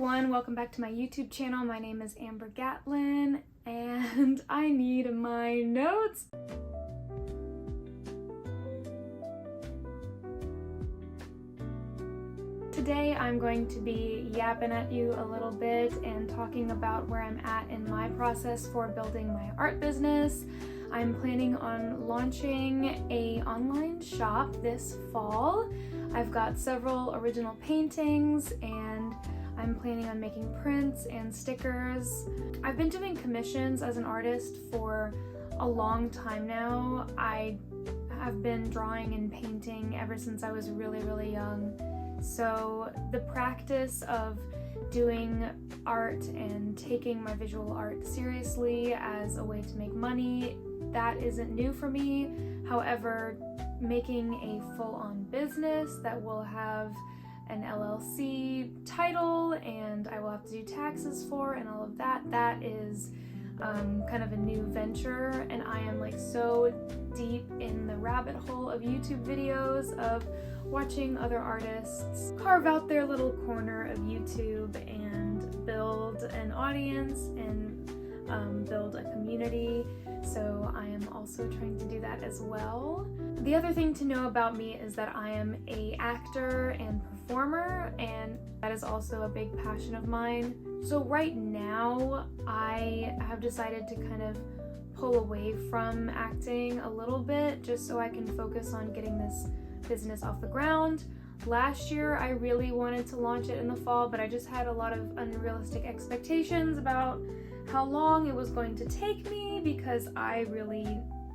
everyone, welcome back to my YouTube channel. My name is Amber Gatlin and I need my notes. Today I'm going to be yapping at you a little bit and talking about where I'm at in my process for building my art business. I'm planning on launching an online shop this fall. I've got several original paintings and I'm planning on making prints and stickers. I've been doing commissions as an artist for a long time now. I have been drawing and painting ever since I was really young. So the practice of doing art and taking my visual art seriously as a way to make money, that isn't new for me. However, making a full-on business that will have an LLC title and I will have to do taxes for and all of that, that is kind of a new venture, and I am like so deep in the rabbit hole of YouTube videos of watching other artists carve out their little corner of YouTube and build an audience and build a community. So I am also trying to do that as well. The other thing to know about me is that I am an actor and performer, and that is also a big passion of mine. So right now I have decided to kind of pull away from acting a little bit just so I can focus on getting this business off the ground. Last year I really wanted to launch it in the fall, but I just had a lot of unrealistic expectations about how long it was going to take me because I really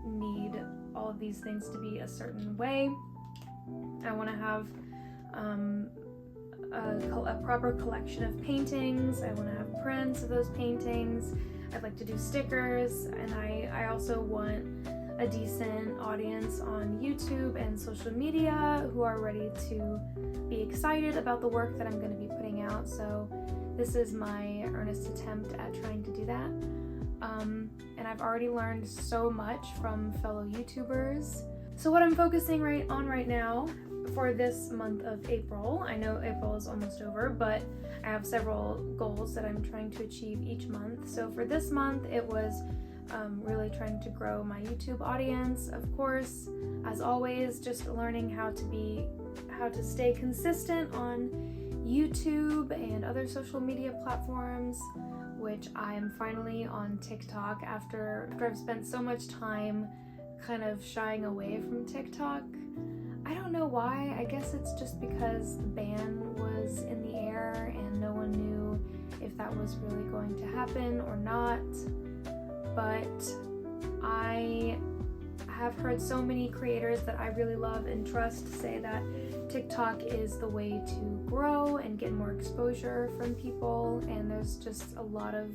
need all of these things to be a certain way. I want to have a proper collection of paintings. I want to have prints of those paintings. I'd like to do stickers, and I also want a decent audience on YouTube and social media who are ready to be excited about the work that I'm going to be putting out. So this is my earnest attempt at trying to do that. And I've already learned so much from fellow YouTubers. So what I'm focusing on right now for this month of April, I know April is almost over, but I have several goals that I'm trying to achieve each month. So for this month, it was really trying to grow my YouTube audience. Of course, as always, just learning how to stay consistent on YouTube and other social media platforms, which I am finally on TikTok after I've spent so much time kind of shying away from TikTok. I don't know why. I guess it's just because the ban was in the air and no one knew if that was really going to happen or not. But I have heard so many creators that I really love and trust say that TikTok is the way to grow and get more exposure from people, and there's just a lot of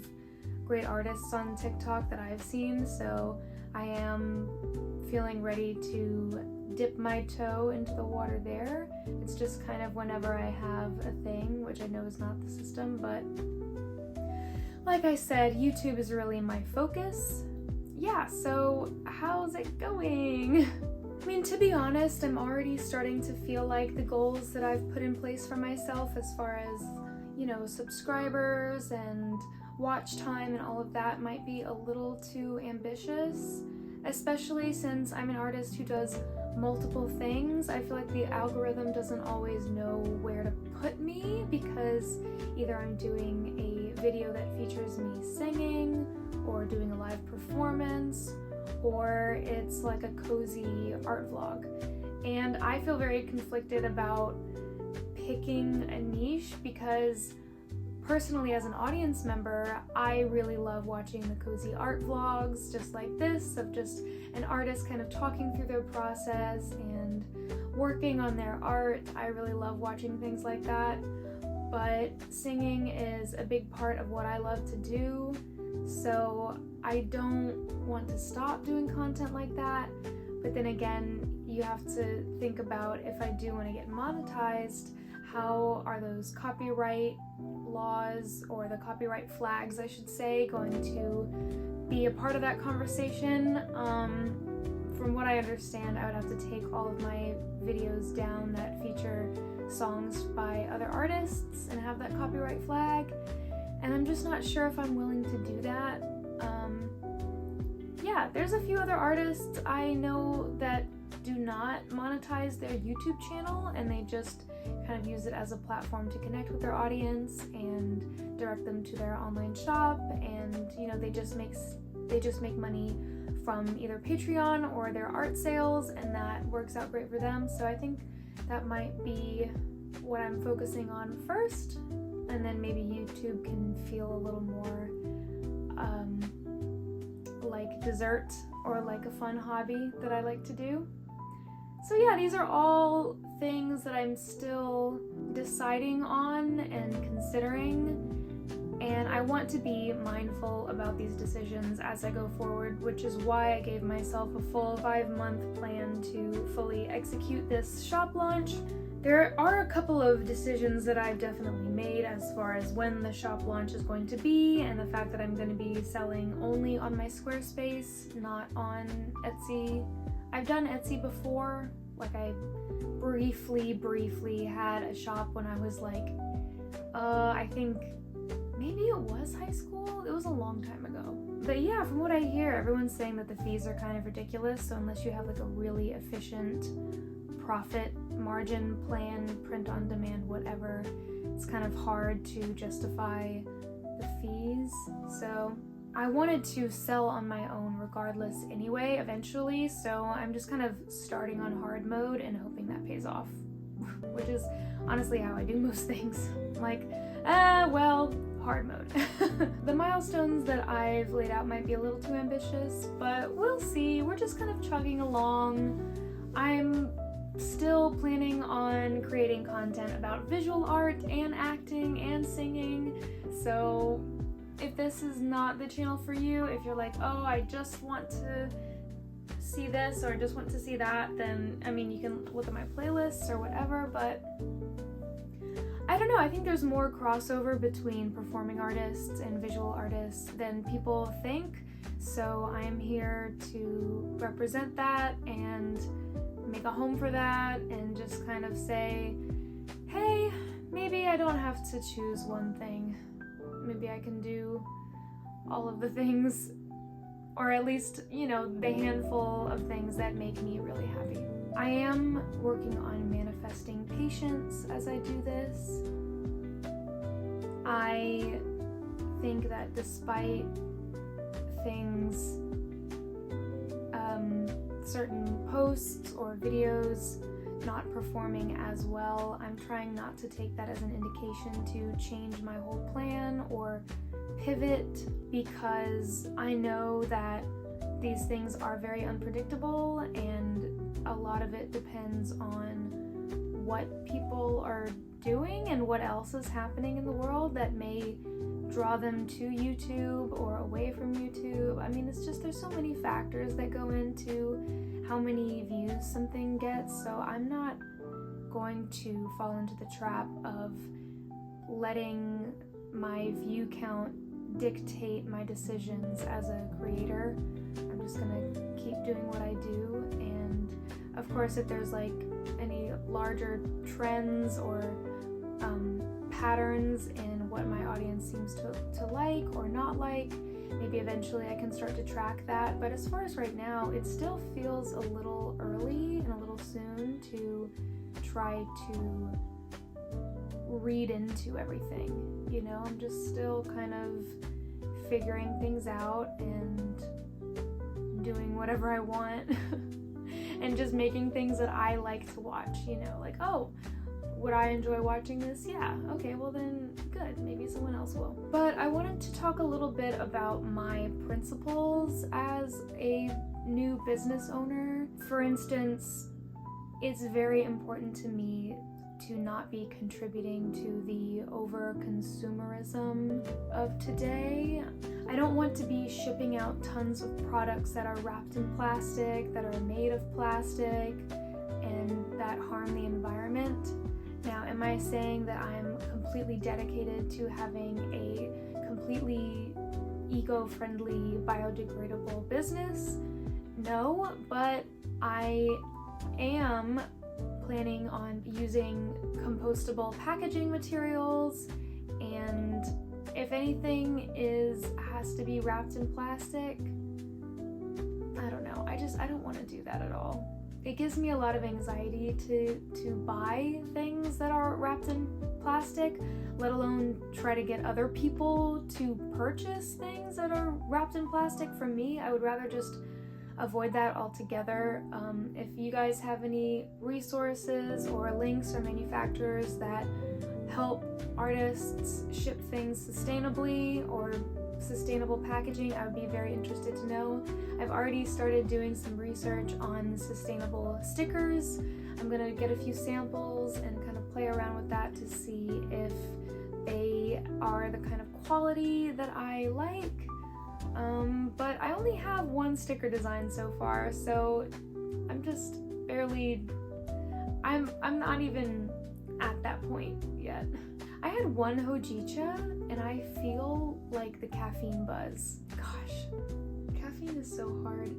great artists on TikTok that I've seen, so I am feeling ready to dip my toe into the water there. It's just kind of whenever I have a thing, which I know is not the system, but like I said, YouTube is really my focus. Yeah, so how's it going? I mean, to be honest, I'm already starting to feel like the goals that I've put in place for myself as far as, you know, subscribers and watch time and all of that might be a little too ambitious, especially since I'm an artist who does multiple things. I feel like the algorithm doesn't always know where to put me because either I'm doing a video that features me singing or doing a live performance, or it's like a cozy art vlog. And I feel very conflicted about picking a niche because personally, as an audience member, I really love watching the cozy art vlogs just like this, of just an artist kind of talking through their process and working on their art. I really love watching things like that. But singing is a big part of what I love to do, so I don't want to stop doing content like that. But then again, you have to think about, if I do want to get monetized, how are those copyright laws, or the copyright flags I should say, going to be a part of that conversation? From what I understand, I would have to take all of my videos down that feature songs by other artists and have that copyright flag, and I'm just not sure if I'm willing to do that. Yeah, there's a few other artists I know that do not monetize their YouTube channel, and they just kind of use it as a platform to connect with their audience and direct them to their online shop, and you know, they just make money from either Patreon or their art sales, and that works out great for them. So I think that might be what I'm focusing on first, and then maybe YouTube can feel a little more like dessert or like a fun hobby that I like to do. So yeah, these are all things that I'm still deciding on and considering, and I want to be mindful about these decisions as I go forward, which is why I gave myself a full 5-month plan to fully execute this shop launch. There are a couple of decisions that I've definitely made as far as when the shop launch is going to be, and the fact that I'm going to be selling only on my Squarespace, not on Etsy. I've done Etsy before, like I briefly had a shop when I was like, I think maybe it was high school? It was a long time ago. But yeah, from what I hear, everyone's saying that the fees are kind of ridiculous, so unless you have like a really efficient profit margin plan, print on demand, whatever, it's kind of hard to justify the fees. So I wanted to sell on my own regardless anyway, eventually, so I'm just kind of starting on hard mode and hoping that pays off, which is honestly how I do most things. Like, well, hard mode. The milestones that I've laid out might be a little too ambitious, but we'll see. We're just kind of chugging along. I'm still planning on creating content about visual art and acting and singing, so if this is not the channel for you, if you're like, oh, I just want to see this or just want to see that, then I mean, you can look at my playlists or whatever, but I don't know, I think there's more crossover between performing artists and visual artists than people think, so I'm here to represent that and make a home for that and just kind of say, hey, maybe I don't have to choose one thing. Maybe I can do all of the things, or at least, you know, the handful of things that make me really happy. I am working on manifesting patience as I do this. I think that despite things, certain posts or videos not performing as well, I'm trying not to take that as an indication to change my whole plan or pivot, because I know that these things are very unpredictable and a lot of it depends on what people are doing and what else is happening in the world that may draw them to YouTube or away from YouTube. I mean, it's just, there's so many factors that go into how many views something gets, so I'm not going to fall into the trap of letting my view count dictate my decisions as a creator. I'm just gonna keep doing what I do, and of course if there's like any larger trends or patterns in what my audience seems to like or not like, maybe eventually I can start to track that. But as far as right now, it still feels a little early and a little soon to try to read into everything, you know? I'm just still kind of figuring things out and doing whatever I want and just making things that I like to watch, you know? Like, oh, would I enjoy watching this? Yeah, okay, well then good, maybe someone else will. But I wanted to talk a little bit about my principles as a new business owner. For instance, it's very important to me to not be contributing to the over-consumerism of today. I don't want to be shipping out tons of products that are wrapped in plastic, that are made of plastic, and that harm the environment. Now, am I saying that I'm completely dedicated to having a completely eco-friendly, biodegradable business? No, but I am planning on using compostable packaging materials, and if anything has to be wrapped in plastic, I don't know. I don't want to do that at all. It gives me a lot of anxiety to buy things that are wrapped in plastic, let alone try to get other people to purchase things that are wrapped in plastic. For me, I would rather just avoid that altogether. If you guys have any resources or links or manufacturers that help artists ship things sustainably or sustainable packaging, I would be very interested to know. I've already started doing some research on sustainable stickers. I'm gonna get a few samples and kind of play around with that to see if they are the kind of quality that I like. But I only have one sticker design so far, so I'm just barely, I'm not even at that point yet. I had one hojicha and I feel like the caffeine buzz. Gosh, caffeine is so hard.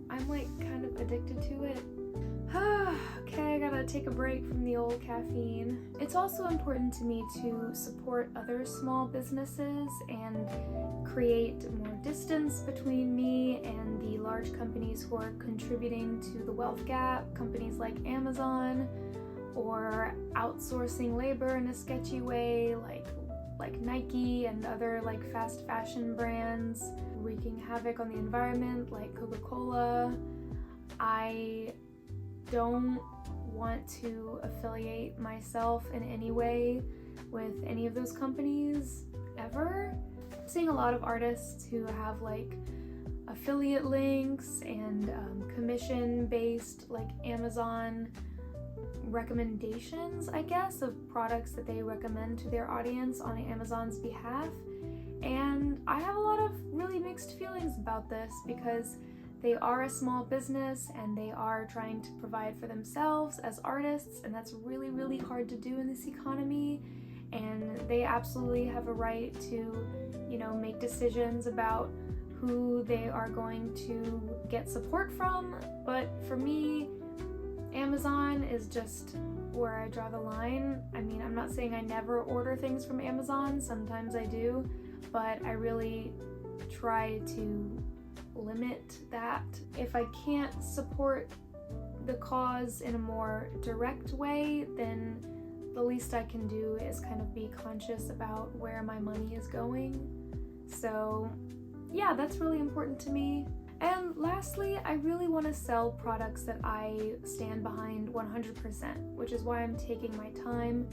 I'm like kind of addicted to it. Okay, I gotta take a break from the old caffeine. It's also important to me to support other small businesses and create more distance between me and the large companies who are contributing to the wealth gap, companies like Amazon, or outsourcing labor in a sketchy way, like Nike and other like fast fashion brands, wreaking havoc on the environment like Coca-Cola. I don't want to affiliate myself in any way with any of those companies ever. I'm seeing a lot of artists who have like affiliate links and commission-based like Amazon recommendations, I guess, of products that they recommend to their audience on Amazon's behalf. And I have a lot of really mixed feelings about this because they are a small business and they are trying to provide for themselves as artists, and that's really, really hard to do in this economy. And they absolutely have a right to, you know, make decisions about who they are going to get support from. But for me, Amazon is just where I draw the line. I mean, I'm not saying I never order things from Amazon, sometimes I do, but I really try to limit that. If I can't support the cause in a more direct way, then the least I can do is kind of be conscious about where my money is going. So yeah, that's really important to me. And lastly, I really want to sell products that I stand behind 100%, which is why I'm taking my time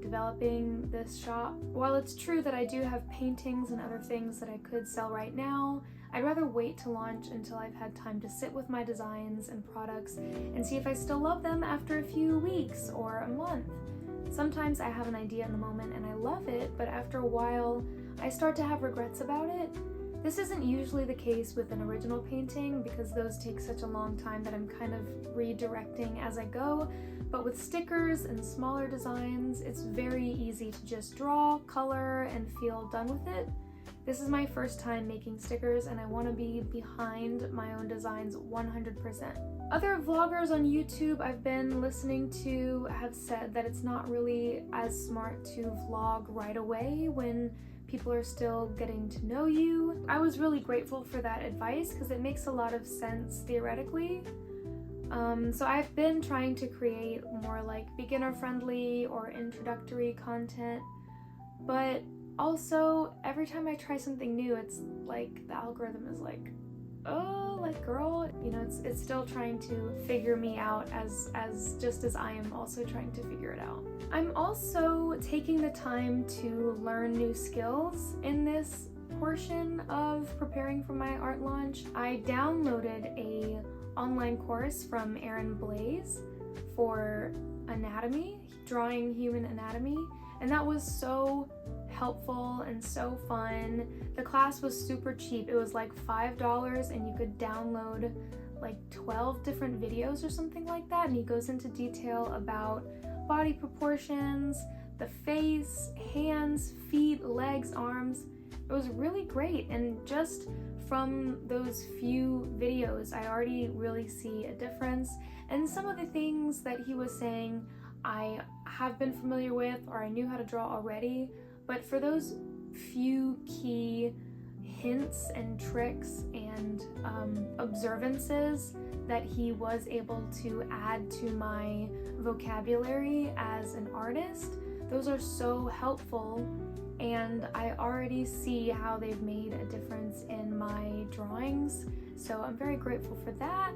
developing this shop. While it's true that I do have paintings and other things that I could sell right now, I'd rather wait to launch until I've had time to sit with my designs and products and see if I still love them after a few weeks or a month. Sometimes I have an idea in the moment and I love it, but after a while I start to have regrets about it. This isn't usually the case with an original painting because those take such a long time that I'm kind of redirecting as I go, but with stickers and smaller designs, it's very easy to just draw, color, and feel done with it. This is my first time making stickers and I want to be behind my own designs 100%. Other vloggers on YouTube I've been listening to have said that it's not really as smart to vlog right away when people are still getting to know you. I was really grateful for that advice because it makes a lot of sense theoretically. So I've been trying to create more like beginner-friendly or introductory content, but also every time I try something new, it's like the algorithm is like, oh, like girl, you know, it's still trying to figure me out as just as I am also trying to figure it out. I'm also taking the time to learn new skills in this portion of preparing for my art launch. I downloaded a online course from Erin Blaze for anatomy, drawing human anatomy, and that was so helpful and so fun. The class was super cheap. It was like $5 and you could download like 12 different videos or something like that, and he goes into detail about body proportions, the face, hands, feet, legs, arms. was really great, and just from those few videos I already really see a difference. And some of the things that he was saying I have been familiar with or I knew how to draw already, but for those few key hints and tricks and observances that he was able to add to my vocabulary as an artist, those are so helpful, and I already see how they've made a difference in my drawings, so I'm very grateful for that.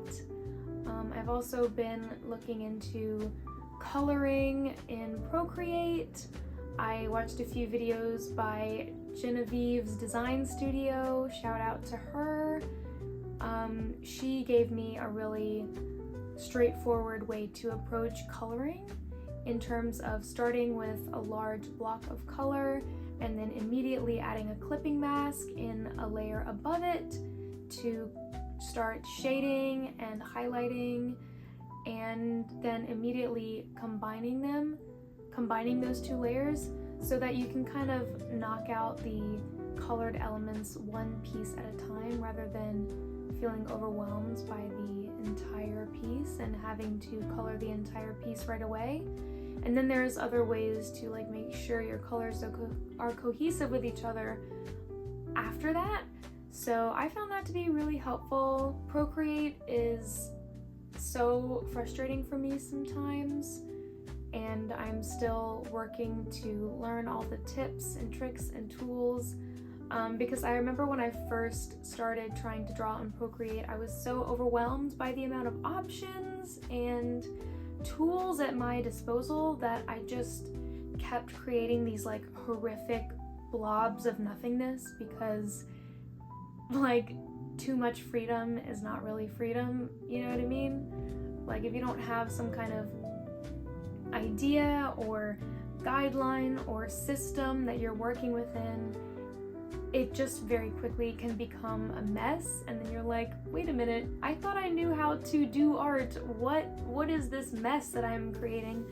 I've also been looking into coloring in Procreate. I watched a few videos by Genevieve's Design Studio, shout out to her. She gave me a really straightforward way to approach coloring in terms of starting with a large block of color and then immediately adding a clipping mask in a layer above it to start shading and highlighting, and then immediately combining those two layers so that you can kind of knock out the colored elements one piece at a time rather than feeling overwhelmed by the entire piece and having to color the entire piece right away. And then there's other ways to like make sure your colors are cohesive with each other after that. So I found that to be really helpful. Procreate is so frustrating for me sometimes, and I'm still working to learn all the tips and tricks and tools, because I remember when I first started trying to draw in Procreate, I was so overwhelmed by the amount of options and tools at my disposal that I just kept creating these like horrific blobs of nothingness, because like too much freedom is not really freedom, you know what I mean? Like if you don't have some kind of idea or guideline or system that you're working within, it just very quickly can become a mess, and then you're like, wait a minute, I thought I knew how to do art. What is this mess that I'm creating?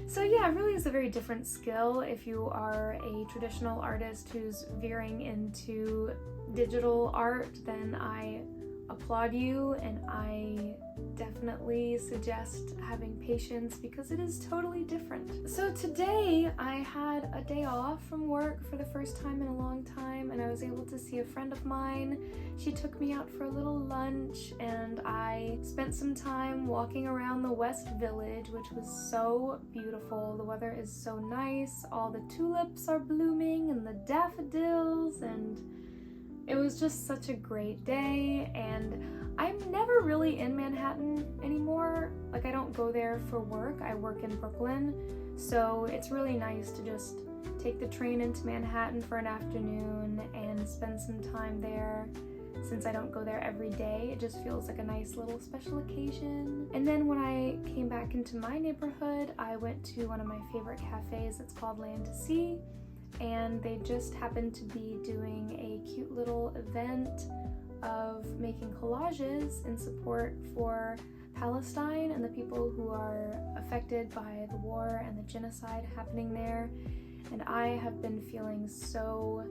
So yeah, it really is a very different skill if you are a traditional artist who's veering into digital art. Then I applaud you, and I definitely suggest having patience because it is totally different. So today I had a day off from work for the first time in a long time, and I was able to see a friend of mine. She took me out for a little lunch, and I spent some time walking around the West Village, which was so beautiful. The weather is so nice, all the tulips are blooming and the daffodils, and it was just such a great day. And I'm never really in Manhattan anymore. Like I don't go there for work, I work in Brooklyn, so it's really nice to just take the train into Manhattan for an afternoon and spend some time there. Since I don't go there every day, it just feels like a nice little special occasion. And then when I came back into my neighborhood, I went to one of my favorite cafes. It's called Land to Sea, and they just happened to be doing a cute little event of making collages in support for Palestine and the people who are affected by the war and the genocide happening there. And I have been feeling so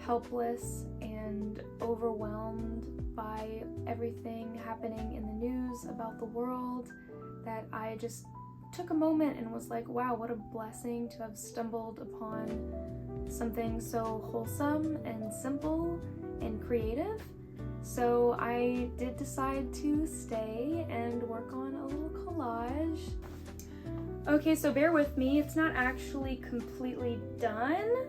helpless and overwhelmed by everything happening in the news about the world that I just took a moment and was like, wow, what a blessing to have stumbled upon something so wholesome and simple and creative. So I did decide to stay and work on a little collage. Okay, so bear with me, it's not actually completely done.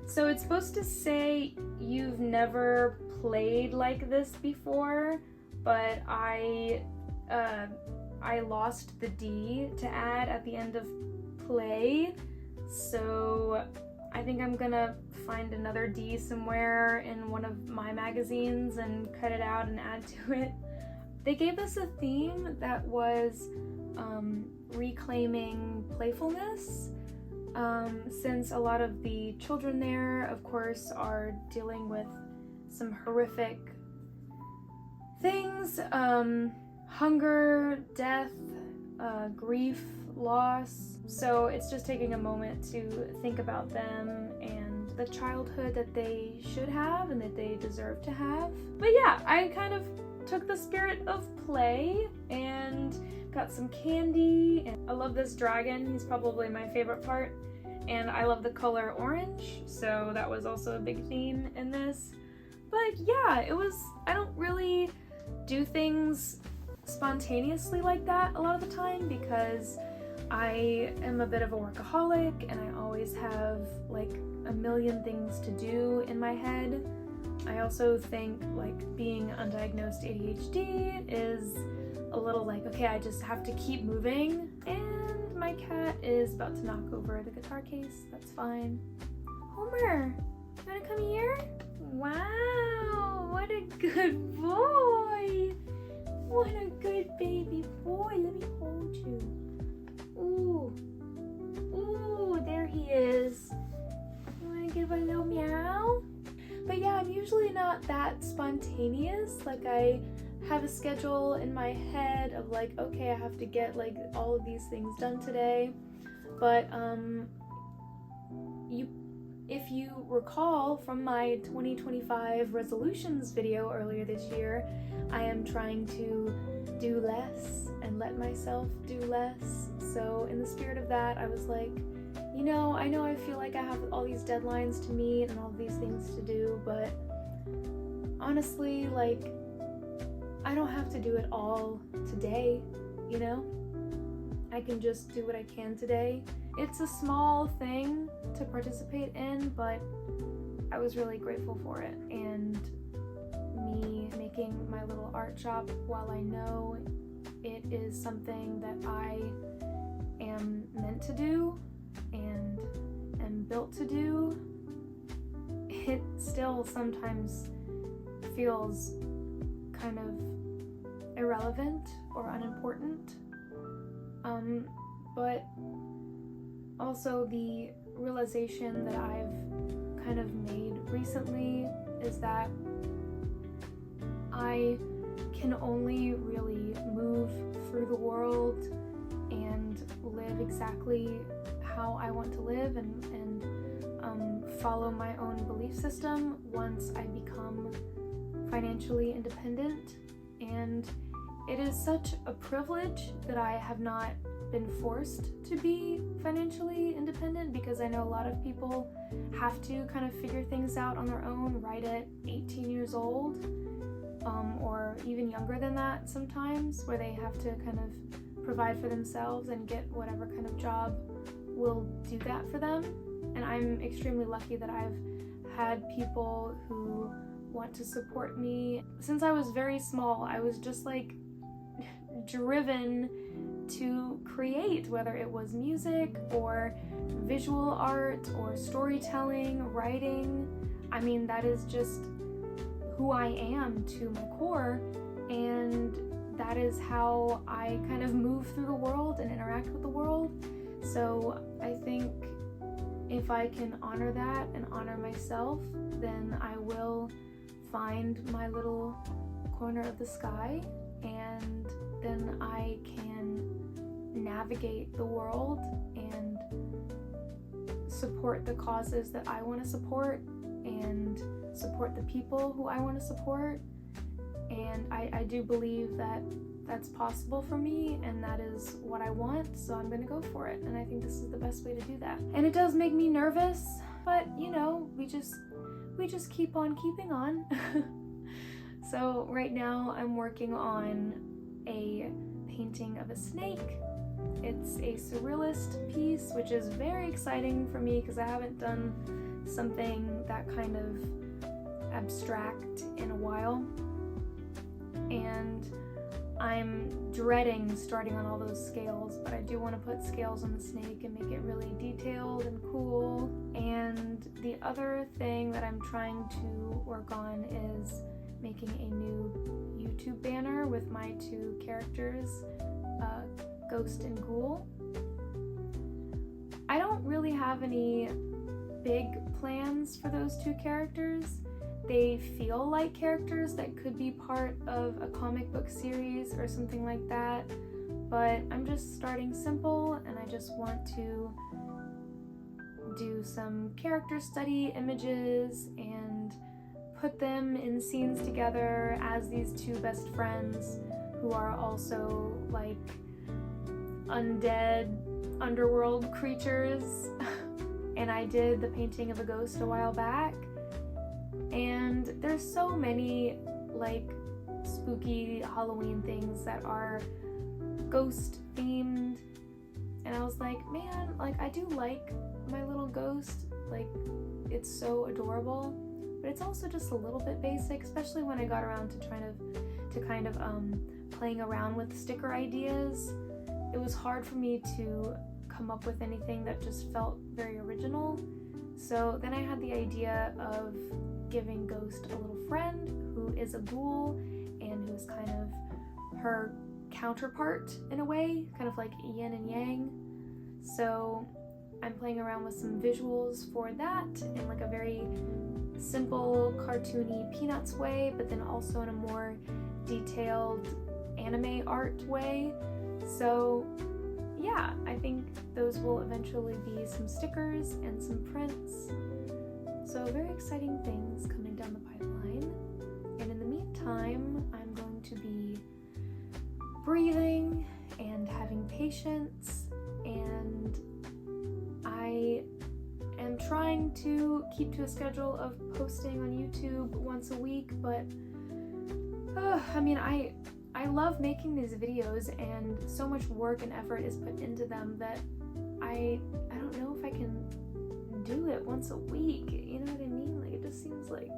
So it's supposed to say you've never played like this before, but I lost the D to add at the end of play, so I think I'm gonna find another D somewhere in one of my magazines and cut it out and add to it. They gave us a theme that was reclaiming playfulness, since a lot of the children there, of course, are dealing with some horrific things, hunger, death, grief, loss. So it's just taking a moment to think about them and the childhood that they should have and that they deserve to have. But yeah, I kind of took the spirit of play and got some candy. And I love this dragon. He's probably my favorite part. And I love the color orange, so that was also a big theme in this. But yeah, I don't really do things spontaneously like that a lot of the time because I am a bit of a workaholic and I always have like a million things to do in my head. I also think like being undiagnosed ADHD is a little like, okay, I just have to keep moving. And my cat is about to knock over the guitar case. That's fine. Homer, you wanna come here? Wow, what a good boy. What a good baby boy. Let me hold you. Ooh. Ooh, there he is. You wanna give a little meow? But yeah, I'm usually not that spontaneous. Like I have a schedule in my head of like, okay, I have to get like all of these things done today. But if you recall from my 2025 resolutions video earlier this year, I am trying to do less and let myself do less. So in the spirit of that, I was like, you know I feel like I have all these deadlines to meet and all these things to do, but honestly, like, I don't have to do it all today, you know? I can just do what I can today. It's a small thing to participate in, but I was really grateful for it. And me making my little art shop, while I know it is something that I am meant to do and am built to do, it still sometimes feels kind of irrelevant or unimportant. But also the realization that I've kind of made recently is that I can only really move through the world and live exactly how I want to live and follow my own belief system once I become financially independent. And it is such a privilege that I have not been forced to be financially independent, because I know a lot of people have to kind of figure things out on their own right at 18 years old, or even younger than that sometimes, where they have to kind of provide for themselves and get whatever kind of job will do that for them. And I'm extremely lucky that I've had people who want to support me. Since I was very small, I was just like driven to create, whether it was music or visual art or storytelling, writing. I mean, that is just who I am to my core, and that is how I kind of move through the world and interact with the world. So I think if I can honor that and honor myself, then I will find my little corner of the sky, and then I can navigate the world and support the causes that I want to support and support the people who I want to support. And I do believe that that's possible for me, and that is what I want, so I'm gonna go for it. And I think this is the best way to do that. And it does make me nervous, but you know, we just keep on keeping on. So right now I'm working on a painting of a snake. It's a surrealist piece, which is very exciting for me because I haven't done something that kind of abstract in a while. And I'm dreading starting on all those scales, but I do want to put scales on the snake and make it really detailed and cool. And the other thing that I'm trying to work on is making a new YouTube banner with my two characters, Ghost and Ghoul. I don't really have any big plans for those two characters. They feel like characters that could be part of a comic book series or something like that, but I'm just starting simple, and I just want to do some character study images and put them in scenes together as these two best friends who are also like undead underworld creatures. And I did the painting of a ghost a while back, and there's so many like spooky Halloween things that are ghost themed, and I was like, man, like I do like my little ghost, like it's so adorable, but it's also just a little bit basic, especially when I got around to kind of playing around with sticker ideas. It was hard for me to come up with anything that just felt very original. So then I had the idea of giving Ghost a little friend who is a ghoul and who's kind of her counterpart in a way, kind of like yin and yang. So I'm playing around with some visuals for that in like a very simple cartoony Peanuts way, but then also in a more detailed anime art way. So yeah, I think those will eventually be some stickers and some prints. So very exciting things coming down the pipeline. And in the meantime, I'm going to be breathing and having patience, and I am trying to keep to a schedule of posting on YouTube once a week, but I mean, I love making these videos, and so much work and effort is put into them that I don't know if I can do it once a week, you know what I mean? Like, it just seems like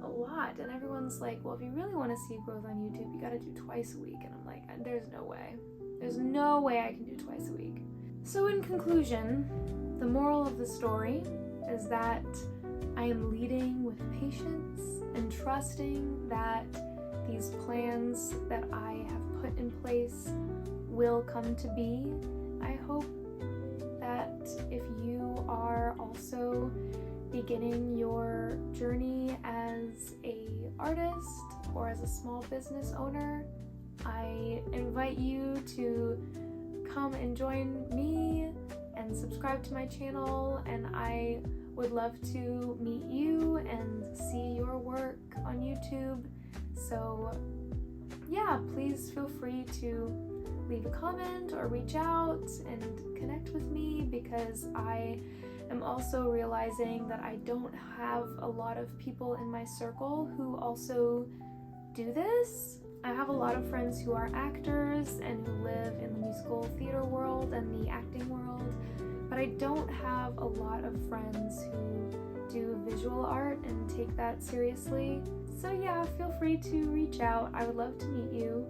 a lot, and everyone's like, well, if you really want to see growth on YouTube, you gotta do twice a week, and I'm like, there's no way I can do twice a week. So in conclusion, the moral of the story is that I am leading with patience and trusting that these plans that I have put in place will come to be. I hope that if you are also beginning your journey as an artist or as a small business owner, I invite you to come and join me and subscribe to my channel, and I would love to meet you and see your work on YouTube. So yeah, please feel free to leave a comment or reach out and connect with me, because I am also realizing that I don't have a lot of people in my circle who also do this. I have a lot of friends who are actors and who live in the musical theater world and the acting world, but I don't have a lot of friends who do visual art and take that seriously. So yeah, feel free to reach out. I would love to meet you,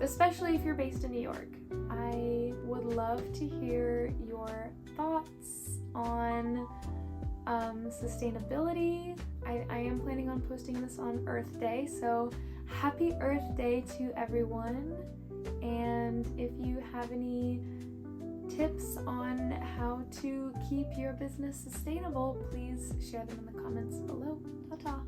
especially if you're based in New York. I would love to hear your thoughts on sustainability. I am planning on posting this on Earth Day, so happy Earth Day to everyone. And if you have any tips on how to keep your business sustainable, please share them in the comments below. Ta-ta!